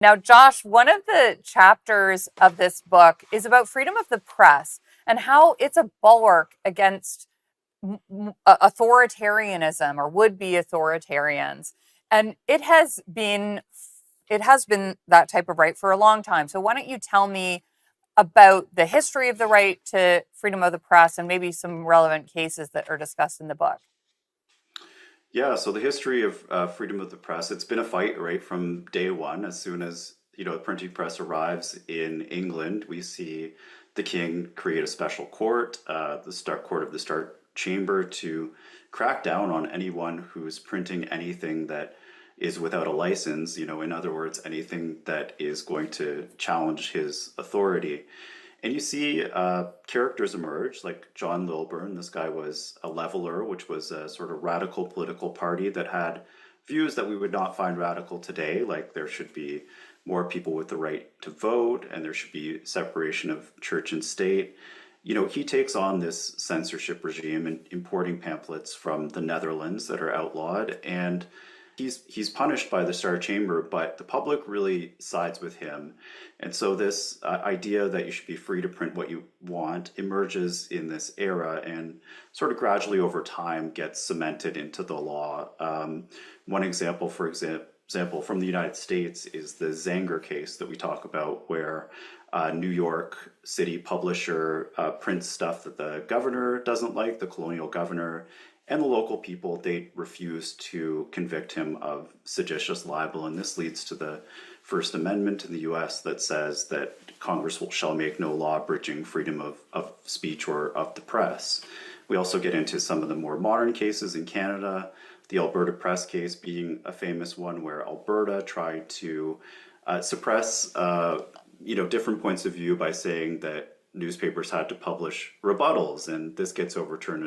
Now, Josh, one of the chapters of this book is about freedom of the press and how it's a bulwark against authoritarianism or would be authoritarians. And it has been that type of right for a long time. So why don't you tell me about the history of the right to freedom of the press and maybe some relevant cases that are discussed in the book? Yeah, so the history of freedom of the press, it's been a fight right from day one. As soon as, the printing press arrives in England, we see the king create a special court, the Start Court of the Star Chamber, to crack down on anyone who's printing anything that is without a license, in other words, anything that is going to challenge his authority. And you see characters emerge, like John Lilburn. This guy was a leveler, which was a sort of radical political party that had views that we would not find radical today, like there should be more people with the right to vote and there should be separation of church and state. He takes on this censorship regime and importing pamphlets from the Netherlands that are outlawed, and he's punished by the Star Chamber, but the public really sides with him. And so this idea that you should be free to print what you want emerges in this era and sort of gradually over time gets cemented into the law. One example, for example, from the United States is the Zanger case that we talk about, where New York City publisher prints stuff that the governor doesn't like, the colonial governor, and the local people. They refuse to convict him of seditious libel. And this leads to the First Amendment in the US that says that Congress shall make no law abridging freedom of speech or of the press. We also get into some of the more modern cases in Canada, the Alberta Press case being a famous one, where Alberta tried to suppress different points of view by saying that newspapers had to publish rebuttals, and this gets overturned